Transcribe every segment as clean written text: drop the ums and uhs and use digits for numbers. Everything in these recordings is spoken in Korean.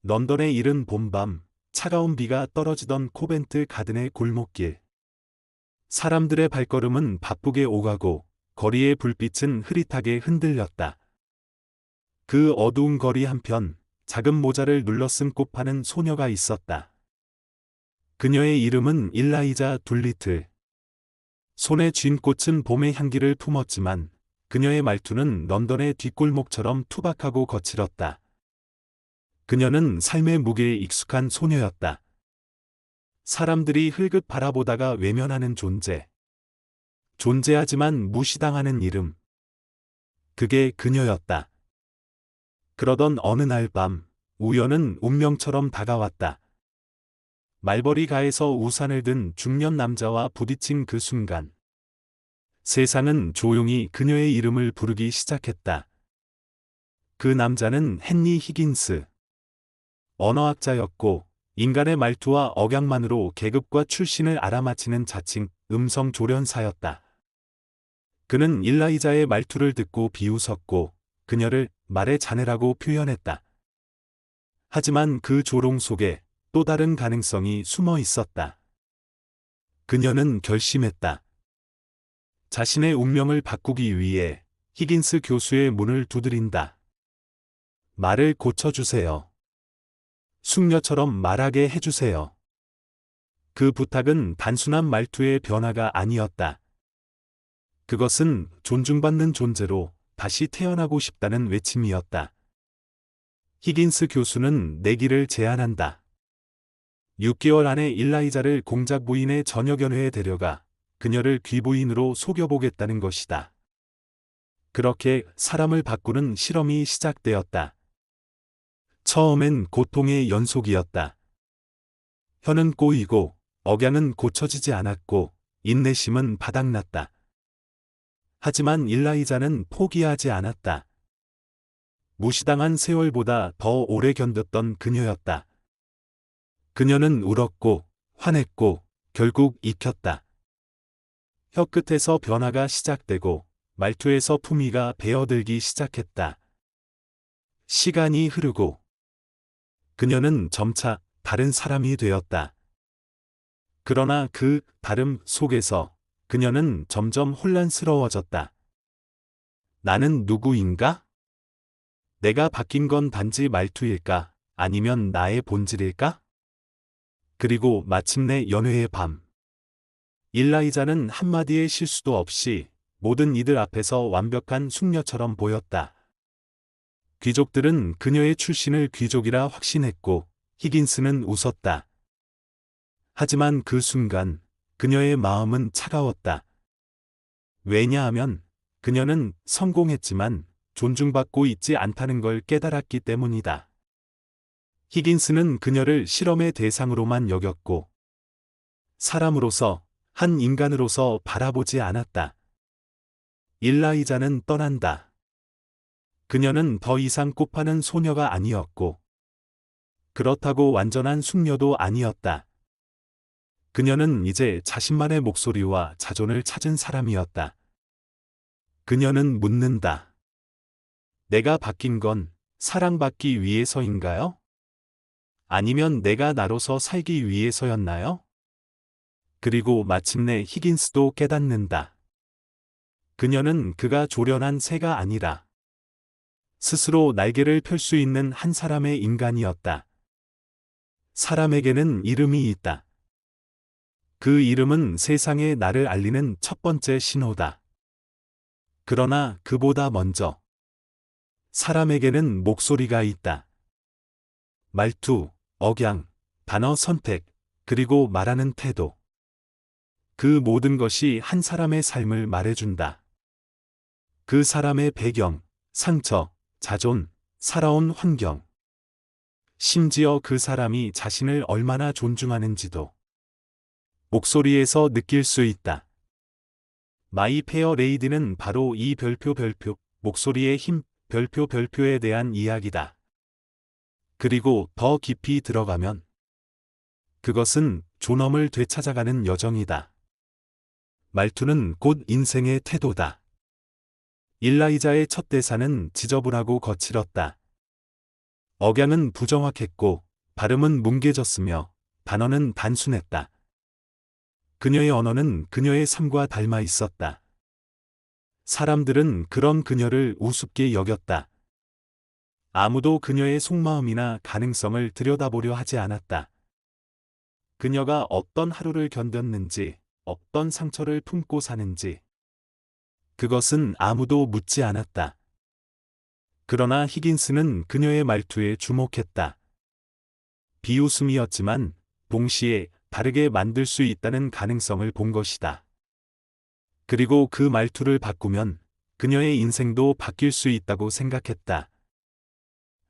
런던의 이른 봄밤, 차가운 비가 떨어지던 코벤트 가든의 골목길. 사람들의 발걸음은 바쁘게 오가고 거리의 불빛은 흐릿하게 흔들렸다. 그 어두운 거리 한편 작은 모자를 눌러 쓴 꽃 파는 소녀가 있었다. 그녀의 이름은 일라이자 둘리틀. 손에 쥔 꽃은 봄의 향기를 품었지만 그녀의 말투는 런던의 뒷골목처럼 투박하고 거칠었다. 그녀는 삶의 무게에 익숙한 소녀였다. 사람들이 흘긋 바라보다가 외면하는 존재. 존재하지만 무시당하는 이름. 그게 그녀였다. 그러던 어느 날 밤, 우연은 운명처럼 다가왔다. 말벌이가에서 우산을 든 중년 남자와 부딪힌 그 순간. 세상은 조용히 그녀의 이름을 부르기 시작했다. 그 남자는 헨리 히긴스. 언어학자였고, 인간의 말투와 억양만으로 계급과 출신을 알아맞히는 자칭 음성 조련사였다. 그는 일라이자의 말투를 듣고 비웃었고, 그녀를 말의 자네라고 표현했다. 하지만 그 조롱 속에 또 다른 가능성이 숨어 있었다. 그녀는 결심했다. 자신의 운명을 바꾸기 위해 히긴스 교수의 문을 두드린다. 말을 고쳐주세요. 숙녀처럼 말하게 해주세요. 그 부탁은 단순한 말투의 변화가 아니었다. 그것은 존중받는 존재로 다시 태어나고 싶다는 외침이었다. 히긴스 교수는 내기를 제안한다. 6개월 안에 일라이자를 공작 부인의 저녁연회에 데려가 그녀를 귀부인으로 속여보겠다는 것이다. 그렇게 사람을 바꾸는 실험이 시작되었다. 처음엔 고통의 연속이었다. 혀는 꼬이고 억양은 고쳐지지 않았고 인내심은 바닥났다. 하지만 일라이자는 포기하지 않았다. 무시당한 세월보다 더 오래 견뎠던 그녀였다. 그녀는 울었고 화냈고 결국 익혔다. 혀끝에서 변화가 시작되고 말투에서 품위가 배어들기 시작했다. 시간이 흐르고 그녀는 점차 다른 사람이 되었다. 그러나 그 다름 속에서 그녀는 점점 혼란스러워졌다. 나는 누구인가? 내가 바뀐 건 단지 말투일까? 아니면 나의 본질일까? 그리고 마침내 연회의 밤. 일라이자는 한마디의 실수도 없이 모든 이들 앞에서 완벽한 숙녀처럼 보였다. 귀족들은 그녀의 출신을 귀족이라 확신했고 히긴스는 웃었다. 하지만 그 순간 그녀의 마음은 차가웠다. 왜냐하면 그녀는 성공했지만 존중받고 있지 않다는 걸 깨달았기 때문이다. 히긴스는 그녀를 실험의 대상으로만 여겼고 사람으로서 한 인간으로서 바라보지 않았다. 일라이자는 떠난다. 그녀는 더 이상 꽃파는 소녀가 아니었고 그렇다고 완전한 숙녀도 아니었다. 그녀는 이제 자신만의 목소리와 자존을 찾은 사람이었다. 그녀는 묻는다. 내가 바뀐 건 사랑받기 위해서인가요? 아니면 내가 나로서 살기 위해서였나요? 그리고 마침내 히긴스도 깨닫는다. 그녀는 그가 조련한 새가 아니라 스스로 날개를 펼 수 있는 한 사람의 인간이었다. 사람에게는 이름이 있다. 그 이름은 세상에 나를 알리는 첫 번째 신호다. 그러나 그보다 먼저 사람에게는 목소리가 있다. 말투, 억양, 단어 선택, 그리고 말하는 태도. 그 모든 것이 한 사람의 삶을 말해준다. 그 사람의 배경, 상처, 자존, 살아온 환경. 심지어 그 사람이 자신을 얼마나 존중하는지도 목소리에서 느낄 수 있다. 마이 페어 레이디는 바로 이 별표 목소리의 힘 별표에 대한 이야기다. 그리고 더 깊이 들어가면 그것은 존엄을 되찾아가는 여정이다. 말투는 곧 인생의 태도다. 일라이자의 첫 대사는 지저분하고 거칠었다. 억양은 부정확했고 발음은 뭉개졌으며 단어는 단순했다. 그녀의 언어는 그녀의 삶과 닮아 있었다. 사람들은 그런 그녀를 우습게 여겼다. 아무도 그녀의 속마음이나 가능성을 들여다보려 하지 않았다. 그녀가 어떤 하루를 견뎠는지, 어떤 상처를 품고 사는지, 그것은 아무도 묻지 않았다. 그러나 히긴스는 그녀의 말투에 주목했다. 비웃음이었지만 동시에 다르게 만들 수 있다는 가능성을 본 것이다. 그리고 그 말투를 바꾸면 그녀의 인생도 바뀔 수 있다고 생각했다.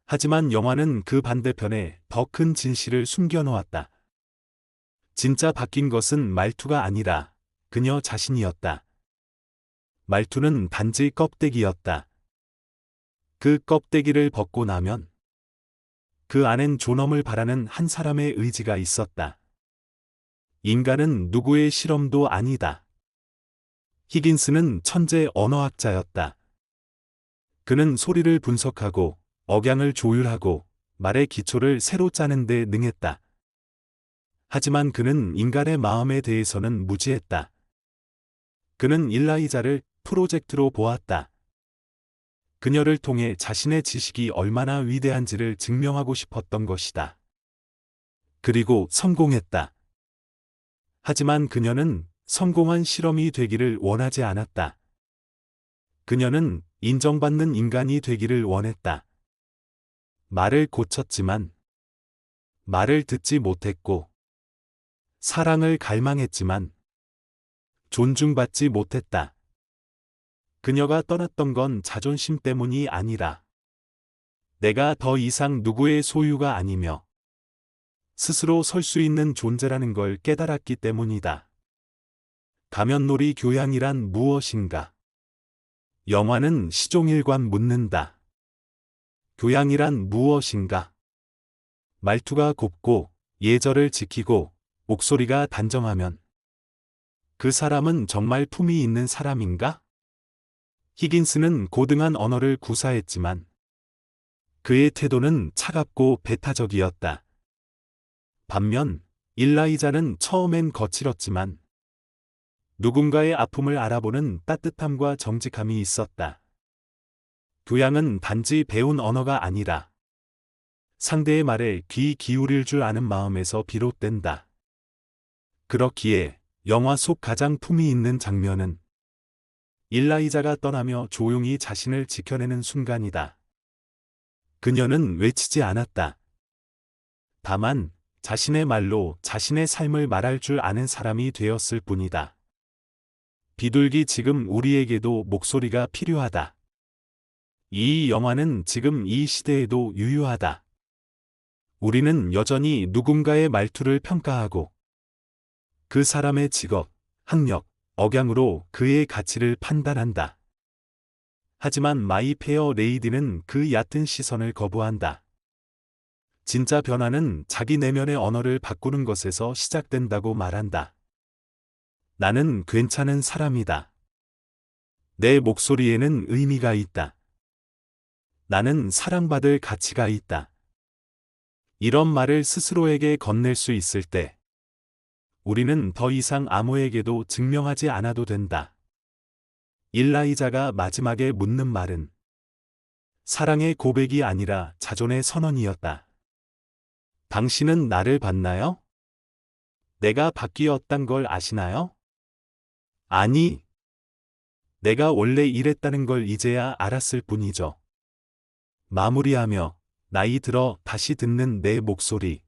하지만 영화는 그 반대편에 더 큰 진실을 숨겨놓았다. 진짜 바뀐 것은 말투가 아니라 그녀 자신이었다. 말투는 단지 껍데기였다. 그 껍데기를 벗고 나면 그 안엔 존엄을 바라는 한 사람의 의지가 있었다. 인간은 누구의 실험도 아니다. 히긴스는 천재 언어학자였다. 그는 소리를 분석하고 억양을 조율하고 말의 기초를 새로 짜는 데 능했다. 하지만 그는 인간의 마음에 대해서는 무지했다. 그는 일라이자를 프로젝트로 보았다. 그녀를 통해 자신의 지식이 얼마나 위대한지를 증명하고 싶었던 것이다. 그리고 성공했다. 하지만 그녀는 성공한 실험이 되기를 원하지 않았다. 그녀는 인정받는 인간이 되기를 원했다. 말을 고쳤지만 말을 듣지 못했고 사랑을 갈망했지만 존중받지 못했다. 그녀가 떠났던 건 자존심 때문이 아니라 내가 더 이상 누구의 소유가 아니며 스스로 설 수 있는 존재라는 걸 깨달았기 때문이다. 가면놀이 교양이란 무엇인가? 영화는 시종일관 묻는다. 교양이란 무엇인가? 말투가 곱고 예절을 지키고 목소리가 단정하면 그 사람은 정말 품이 있는 사람인가? 히긴스는 고등한 언어를 구사했지만 그의 태도는 차갑고 배타적이었다. 반면 일라이자는 처음엔 거칠었지만 누군가의 아픔을 알아보는 따뜻함과 정직함이 있었다. 교양은 단지 배운 언어가 아니라 상대의 말에 귀 기울일 줄 아는 마음에서 비롯된다. 그렇기에 영화 속 가장 품이 있는 장면은 일라이자가 떠나며 조용히 자신을 지켜내는 순간이다. 그녀는 외치지 않았다. 다만 자신의 말로 자신의 삶을 말할 줄 아는 사람이 되었을 뿐이다. 비둘기 지금 우리에게도 목소리가 필요하다. 이 영화는 지금 이 시대에도 유효하다. 우리는 여전히 누군가의 말투를 평가하고 그 사람의 직업, 학력, 억양으로 그의 가치를 판단한다. 하지만 마이 페어 레이디는 그 얕은 시선을 거부한다. 진짜 변화는 자기 내면의 언어를 바꾸는 것에서 시작된다고 말한다. 나는 괜찮은 사람이다. 내 목소리에는 의미가 있다. 나는 사랑받을 가치가 있다. 이런 말을 스스로에게 건넬 수 있을 때 우리는 더 이상 아무에게도 증명하지 않아도 된다. 일라이자가 마지막에 묻는 말은 사랑의 고백이 아니라 자존의 선언이었다. 당신은 나를 봤나요? 내가 바뀌었단 걸 아시나요? 아니, 내가 원래 이랬다는 걸 이제야 알았을 뿐이죠. 마무리하며 나이 들어 다시 듣는 내 목소리.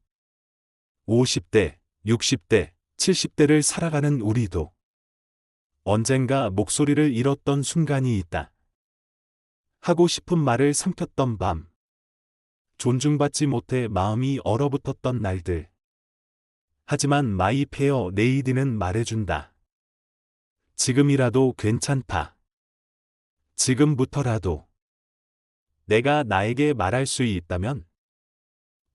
50대, 60대, 70대를 살아가는 우리도 언젠가 목소리를 잃었던 순간이 있다. 하고 싶은 말을 삼켰던 밤. 존중받지 못해 마음이 얼어붙었던 날들. 하지만 마이 페어 레이디는 말해준다. 지금이라도 괜찮다. 지금부터라도 내가 나에게 말할 수 있다면,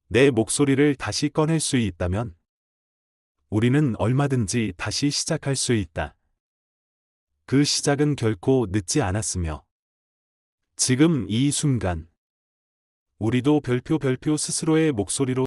내 목소리를 다시 꺼낼 수 있다면 우리는 얼마든지 다시 시작할 수 있다. 그 시작은 결코 늦지 않았으며 지금 이 순간 우리도 별표 스스로의 목소리로